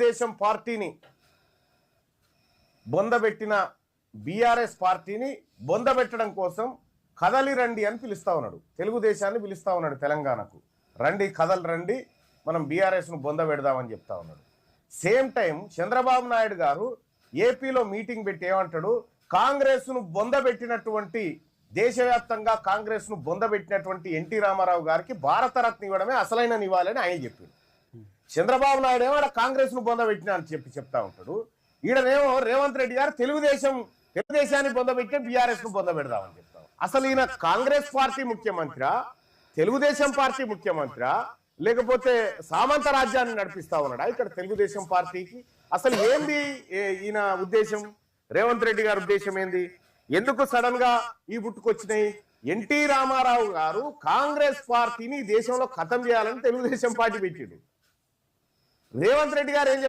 తెలుగుదేశం పార్టీని బొందబెట్టిన బీఆర్ఎస్ పార్టీని బొందబెట్టడం కోసం కదలి రండి అని పిలుస్తా ఉన్నాడు. తెలుగుదేశాన్ని పిలుస్తా ఉన్నాడు తెలంగాణకు. రండి కదలి రండి, మనం బీఆర్ఎస్ను బొందబెడదామని చెప్తా ఉన్నాడు. సేమ్ టైం చంద్రబాబు నాయుడు గారు ఏపీలో మీటింగ్ పెట్టి ఏమంటాడు, కాంగ్రెస్ను బొందబెట్టినటువంటి, దేశవ్యాప్తంగా కాంగ్రెస్ను బొందబెట్టినటువంటి ఎన్టీ రామారావు గారికి భారతరత్న ఇవ్వడమే అసలైన నివాళని ఆయన చెప్పాడు. చంద్రబాబు నాయుడు ఏమో కాంగ్రెస్ను బొందబెట్టినా అని చెప్తా ఉంటాడు. ఈడనేమో రేవంత్ రెడ్డి గారు తెలుగుదేశాన్ని బొందబెట్టి బీఆర్ఎస్ను బొందబెడదామని చెప్తాం. అసలు ఈయన కాంగ్రెస్ పార్టీ ముఖ్యమంత్రి, తెలుగుదేశం పార్టీ ముఖ్యమంత్రి, లేకపోతే సామంత రాజ్యాన్ని నడిపిస్తా ఉన్నాడా ఇక్కడ తెలుగుదేశం పార్టీకి? అసలు ఏంది ఈయన ఉద్దేశం? రేవంత్ రెడ్డి గారి ఉద్దేశం ఏంది? ఎందుకు సడన్ గా ఈ బుట్టుకొచ్చినాయి? ఎన్టీ రామారావు గారు కాంగ్రెస్ పార్టీని దేశంలో ఖతం చేయాలని తెలుగుదేశం పార్టీ పెట్టిండు. రేవంత్ రెడ్డి గారు ఏం